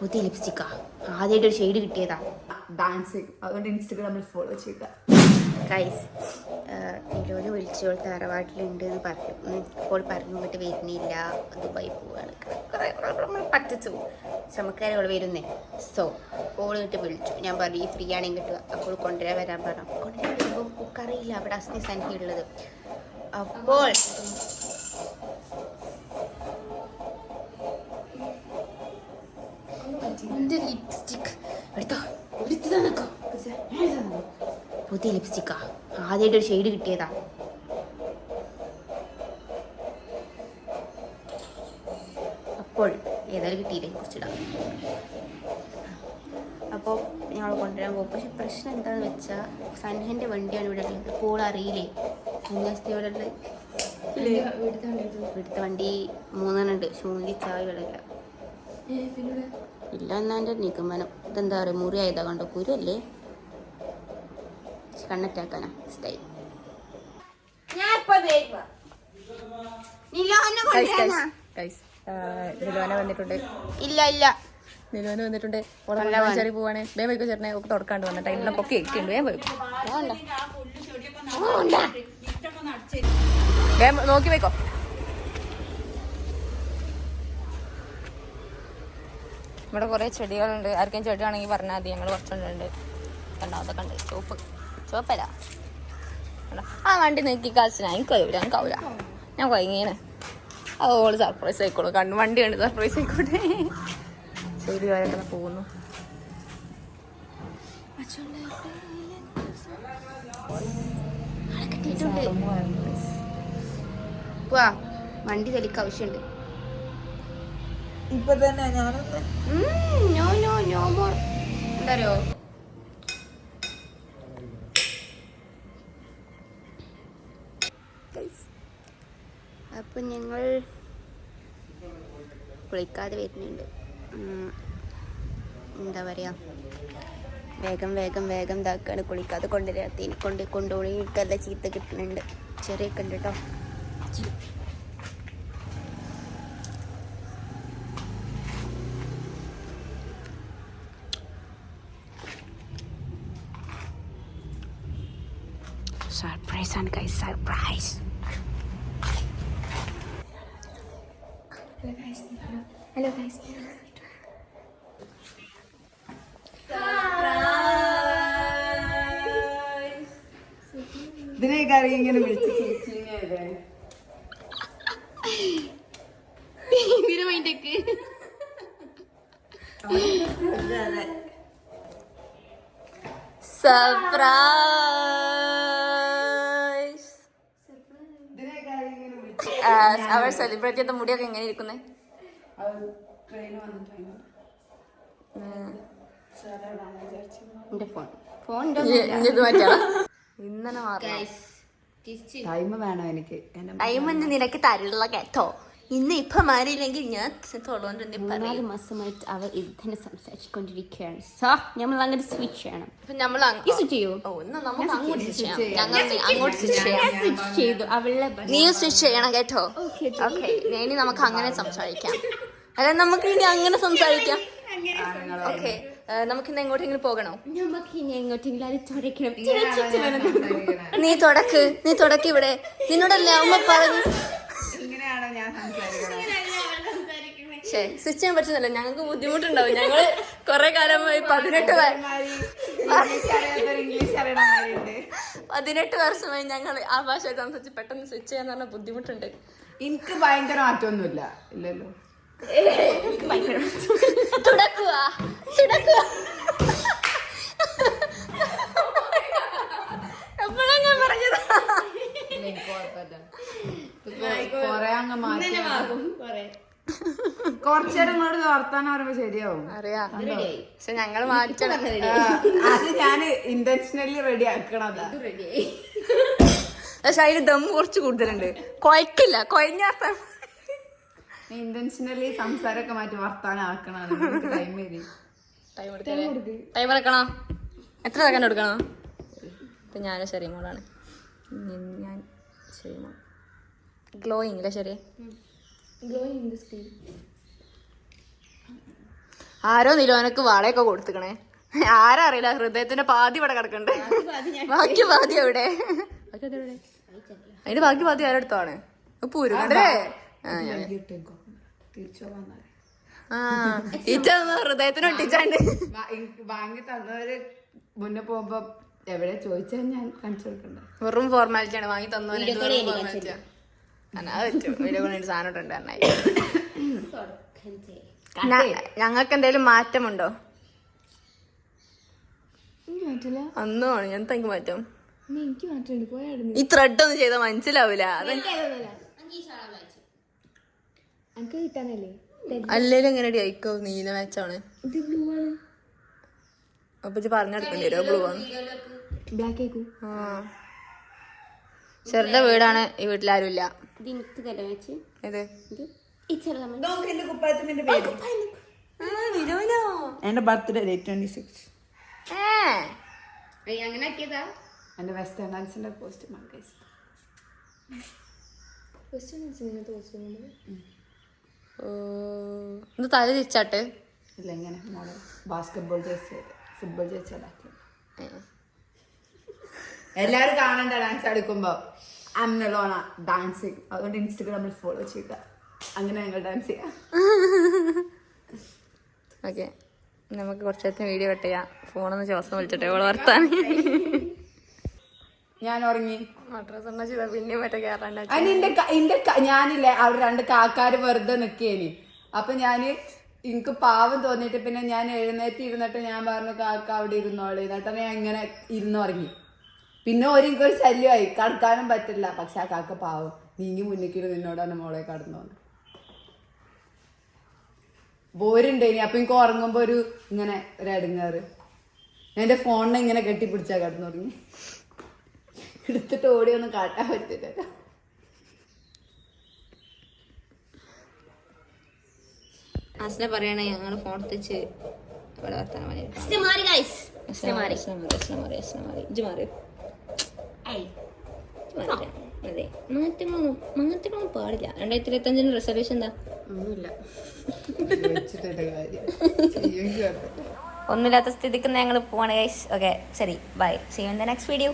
പുതിയ ലിപ്സ്റ്റിക്കാ, ആദ്യമായിട്ട് ഒരു ഷെയ്ഡ് കിട്ടിയതാ. ഡാൻസ്, അതുകൊണ്ട് ഇൻസ്റ്റഗ്രാമിൽ ഫോളോ ചെയ്യുക ഗൈസ്. നിലോന് വിളിച്ചു, തറവാട്ടിലുണ്ട് എന്ന് പറഞ്ഞു. അപ്പോൾ പറഞ്ഞു ഇങ്ങോട്ട് വരുന്നില്ല, ദുബായി പോവാണ്. പറ്റിച്ചു ചമക്കാരെ അവൾ വരുന്നേ. സോ ഓൾ ഇങ്ങോട്ട് വിളിച്ചു. ഞാൻ പറഞ്ഞു ഈ ഫ്രീ ആണെങ്കിൽ കിട്ടുക. അപ്പോൾ കൊണ്ടുവരാൻ വരാൻ പറഞ്ഞു. കൊണ്ടുവരാൻ വരുമ്പോൾ നമുക്കറിയില്ല അവിടെ അസ്നി സന്നി ഉള്ളത്. അപ്പോൾ ലിപ്സ്റ്റിക് എടുത്തോ, പുതിയ ലിപ്സ്റ്റിക്കാ, ആദ്യമായിട്ട് ഒരു ഷെയ്ഡ് കിട്ടിയതാ. അപ്പോൾ ഏതായാലും കിട്ടിയില്ലേ, കുറച്ചിടാം. അപ്പോൾ ഞങ്ങൾ കൊണ്ടുവരാൻ പോകും. പക്ഷെ പ്രശ്നം എന്താണെന്ന് വെച്ചാൽ സൻഹൻ്റെ വണ്ടിയാണ് ഇവിടെ ഉള്ളത്. അപ്പോൾ അറിയില്ലേ സന്യാസി ഇവിടെ ഉള്ളത്. ഇവിടുത്തെ വണ്ടി 3 ഉണ്ട്. പക്ഷെ 3 ചായ ഇവിടെ ഇല്ല. ഇല്ല എന്നാ എൻ്റെ നിഗമനം. ഇതെന്താ പറയുക, മുറി ആയതാ കണ്ടോ, കുരുവല്ലേ, കണ്ണറ്റാക്കാനാ സ്റ്റൈൽ. നിലോന വന്നിട്ടുണ്ട്. ഇല്ല ഇല്ല, നിലോന വന്നിട്ടുണ്ട്. ചെറിയ പോവാണ്. വേഗം പോയിക്കോ ചേട്ടനെ, ഒക്കെ തുടക്കാണ്ട് വന്നിട്ട് അതിനുള്ള പൊക്കെ ഒക്കെയുണ്ട്. വേഗം പോയിക്കോ, വേഗം നോക്കി പോയിക്കോ. ഇവിടെ കുറേ ചെടികളുണ്ട്. ആർക്കും ചെടിയാണെങ്കിൽ പറഞ്ഞാൽ മതി, ഞങ്ങൾ കുറച്ചുണ്ട്. കണ്ടോ, അതൊക്കെ ഉണ്ട്. ചുവപ്പല്ല. ആ വണ്ടി നോക്കി കാശിനാ എനിക്കറിയില്ല, എനിക്കാവില്ല. ഞാൻ കുഴങ്ങിയാണ്. അതോള് സർപ്രൈസ് ആയിക്കോളൂ. കണ്ടു വണ്ടി കണ്ട് സർപ്രൈസ് ആയിക്കോട്ടെ. ശരി, വരട്ടെ, പോകുന്നു. വണ്ടി തെളിക്ക് ആവശ്യമുണ്ട്. ഇപ്പൊ തന്നെ ഞാനൊന്ന് എന്തറിയോ, അപ്പൊ ഞങ്ങൾ കുളിക്കാതെ വരുന്നുണ്ട്. എന്താ പറയാ, വേഗം വേഗം വേഗം ഇതാക്കാണ്. കുളിക്കാതെ കൊണ്ടുവരാത്തതിന് കൊണ്ടുപോയി എനിക്കല്ല ചീത്ത കിട്ടുന്നുണ്ട്. ചെറിയൊക്കെ ഉണ്ട് കേട്ടോ. സർപ്രൈസ് ആണ് ഗൈസ്, സർപ്രൈസ്. ഹലോ ഗൈസ്, ഇതിനേക്ക് ഇങ്ങനെ വിളിച്ചു സർപ്രൈസ്. അവർ സെലിബ്രേറ്റ് ചെയ്ത മുടിയൊക്കെ എങ്ങനെ ഇരിക്കുന്നേ? ഇന്നലെ ടൈം വേണം എനിക്ക്. ടൈം നിനക്ക് തരുള്ള കേട്ടോ. ഇന്ന് ഇപ്പൊ മാറിയില്ലെങ്കിൽ ഞാൻ 4 മാസമായിട്ട് അവർ ഇതിനെ സംസാരിച്ചുകൊണ്ടിരിക്കുകയാണ്. സോ നമ്മൾ അങ്ങനെ സ്വിച്ച് ചെയ്യണം. നീ സ്വിച്ച് ചെയ്യണം കേട്ടോ. ഓക്കെ, ഇനി നമുക്ക് അങ്ങനെ സംസാരിക്കാം. അതായത് നമുക്ക് ഇനി അങ്ങനെ സംസാരിക്കാം. ഓക്കെ, നമുക്കിന്ന് എങ്ങോട്ടെങ്കിലും പോകണോ? നീ തുടക്ക് ഇവിടെ. നിന്നോടല്ലേ അമ്മ പറഞ്ഞു. സ്വിച്ച് ചെയ്യാൻ പറ്റുന്നില്ല, ഞങ്ങൾക്ക് ബുദ്ധിമുട്ടുണ്ടാവും. ഞങ്ങള് കൊറേ കാലമായി 18 വർഷമായി ഞങ്ങൾ ആ ഭാഷ സംസാരിച്ച് പെട്ടെന്ന് സ്വിച്ച് ചെയ്യാന്ന് പറഞ്ഞ ബുദ്ധിമുട്ടുണ്ട്. എനിക്ക് ഭയങ്കര മാറ്റമൊന്നുമില്ല. ഇല്ലല്ലോ, എപ്പോഴാ ഞാൻ പറഞ്ഞത്? കുറച്ചേരം ഇങ്ങോട്ട് വർത്താനം പറയുമ്പോ ശരിയാവും. അറിയാം, പക്ഷെ ഞങ്ങള് മാറ്റണം. അത് ഞാൻ ഇന്റൻഷനലി റെഡി ആക്കണതാ. പക്ഷെ അതിന് ദം കുറച്ച് കൂടുതലുണ്ട്. കുഴക്കില്ല, കുഴഞ്ഞാത്ത ഇന്റൻഷനലി സംസാരമൊക്കെ മാറ്റി വർത്താനം ആക്കണം. ടൈം എടുക്കണോ? എത്ര സെക്കൻഡ് എടുക്കണോ? ഇപ്പൊ ഞാനും ശരി മോളാണ്. ഞാൻ ശരി മോൾ. ഗ്ലോയിങ് അല്ലേ? ശരി, ആരോ നിലോനക്ക് വളയൊക്കെ കൊടുത്തിക്കണേ. ആരാ അറിയില്ല. ഹൃദയത്തിന്റെ പാതി ഇവിടെ കിടക്കണ്ട്. ബാക്കി പാതി എവിടെ? അതിന്റെ ബാക്കി പാതി ആരെടുത്താണ്? പൂരു കണ്ടേ. ഹൃദയത്തിന് ഒട്ടിച്ചാണ്ട് വാങ്ങി തന്നവര് മുന്നേ പോകുമ്പോ എവിടെ ചോദിച്ചാൽ ഞാൻ കാണിച്ചു കൊടുക്കണ്ട. വെറും ഫോർമാലിറ്റി ആണ്. വാങ്ങി തന്നോ സാധനം. ഞങ്ങൾക്ക് എന്തെങ്കിലും മാറ്റമുണ്ടോ? ഒന്നും ആണ്. ഞാൻ തനിക്ക് മാറ്റം. ഈ ത്രെഡ് ഒന്നും ചെയ്താൽ മനസ്സിലാവൂല. അല്ലേലും എങ്ങനെ അയക്കോ? നീല മാച്ചാണ്. അപ്പൊ പറഞ്ഞെടുക്കേണ്ടി വരും. ബ്ലൂ ആണ്. ചെറുടെ വീടാണ്. ഈ വീട്ടിലാരും ഇല്ല. എന്റെ ബർത്ത്ഡേ 26. അങ്ങനെ ആക്കിയതാ. എന്റെ വെസ്റ്റേൺ ഡാൻസിന്റെ കോസ്റ്റ്യൂം തല തിരിച്ചാട്ട് ഇല്ല, ഇങ്ങനെ model basketball jersey football jersey ഉണ്ടാക്കി. എല്ലാരും കാണണ്ട ഡാൻസ് കളിക്കുമ്പോ. അമ്നലോണ ഡാൻസിങ്. അതുകൊണ്ട് ഇൻസ്റ്റഗ്രാമിൽ ഫോളോ ചെയ്യുക. അങ്ങനെ ഞങ്ങൾ ഡാൻസ് ചെയ്യാം. ഓക്കെ, നമുക്ക് കുറച്ച് നേരത്തെ വീഡിയോ കട്ട് ചെയ്യാം. ഫോണൊന്ന് ശ്വാസം വിളിച്ചിട്ടെ ഓള് വർത്താൻ. ഞാൻ ഉറങ്ങി. പിന്നെ മറ്റേ കേറാൻ ഞാനില്ലേ അവിടെ 2 കാക്കാര് വെറുതെ നിക്കേനി. അപ്പൊ ഞാന് എനിക്ക് പാവം തോന്നിയിട്ട് പിന്നെ ഞാൻ എഴുന്നേറ്റ് ഇരുന്നിട്ട് ഞാൻ പറഞ്ഞു കാക്ക അവിടെ ഇരുന്നോളെ. എന്നിട്ട് ഞാൻ ഇങ്ങനെ ഇരുന്നുറങ്ങി. പിന്നെ എനിക്കൊരു ശല്യമായി. കടക്കാനും പറ്റില്ല. പക്ഷെ ആ കാക്ക പാവം നീങ്ങി മുന്നിക്കിട്ട് നിന്നോടാണ് മോളെ കടന്നു വന്നത്. ബോരുണ്ടേനി. അപ്പൊ എനിക്ക് ഉറങ്ങുമ്പോ ഒരു ഇങ്ങനെ ഒരു അടുങ്ങാറ്. ഞാൻ എന്റെ ഫോണിനെ ഇങ്ങനെ കെട്ടിപ്പിടിച്ചാ കിടന്നുറങ്ങി. എടുത്തിട്ട് ഓടിയൊന്നും കാട്ടാൻ പറ്റില്ല. അസ്ന പറയണേ ഞങ്ങള് ഫോൺ വെച്ച് ഇവിടെ വർത്താനം അതെ. മാറ്റങ്ങളൊന്നും പാടില്ല. 2025 റിസർവേഷൻ എന്താ? ഒന്നുമില്ല. ഒന്നുമില്ലാത്ത സ്ഥിതിക്ക് ഞങ്ങൾ പോവാണ് ഗൈസ്. ഓക്കെ, ശരി, bye. See you in the next video.